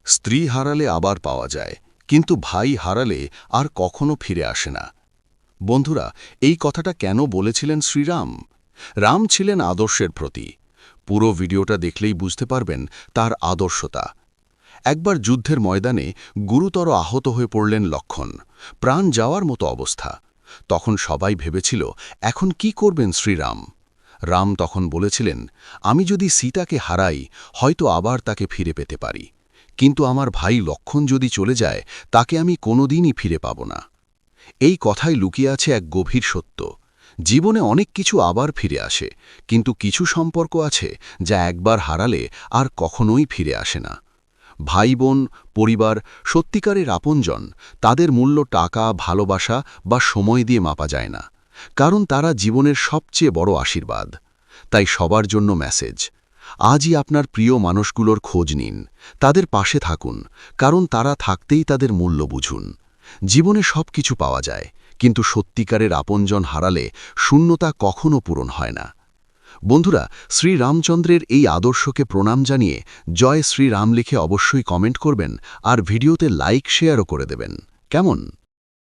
স্ত্রী হারালে আবার পাওয়া যায়, কিন্তু ভাই হারালে আর কখনো ফিরে আসে না। বন্ধুরা, এই কথাটা কেন বলেছিলেন শ্রীরাম? রাম ছিলেন আদর্শের প্রতি। পুরো ভিডিওটা দেখলেই বুঝতে পারবেন তার আদর্শতা। একবার যুদ্ধের ময়দানে গুরুতর আহত হয়ে পড়লেন লক্ষ্মণ, প্রাণ যাওয়ার মতো অবস্থা। তখন সবাই ভেবেছিল, এখন কি করবেন শ্রীরাম? রাম তখন বলেছিলেন, আমি যদি সীতাকে হারাই, হয়তো আবার তাকে ফিরে পেতে পারি, কিন্তু আমার ভাই লক্ষ্মণ যদি চলে যায়, তাকে আমি কোনোদিনই ফিরে পাব না। এই কথায় লুকিয়ে আছে এক গভীর সত্য। জীবনে অনেক কিছু আবার ফিরে আসে, কিন্তু কিছু সম্পর্ক আছে যা একবার হারালে আর কখনোই ফিরে আসে না। ভাই বোন, পরিবার, সত্যিকারের আপনজন, তাদের মূল্য টাকা, ভালোবাসা বা সময় দিয়ে মাপা যায় না, কারণ তারা জীবনের সবচেয়ে বড় আশীর্বাদ। তাই সবার জন্য মেসেজ, আজই আপনার প্রিয় মানুষগুলোর খোঁজ নিন, তাদের পাশে থাকুন, কারণ তারা থাকতেই তাদের মূল্য বুঝুন। জীবনে সব কিছু পাওয়া যায়, কিন্তু সত্যিকারের আপনজন হারালে শূন্যতা কখনো পূরণ হয় না। বন্ধুরা, শ্রীরামচন্দ্রের এই আদর্শকে প্রণাম জানিয়ে জয় শ্রীরাম লিখে অবশ্যই কমেন্ট করবেন, আর ভিডিওতে লাইক শেয়ারও করে দেবেন। কেমন?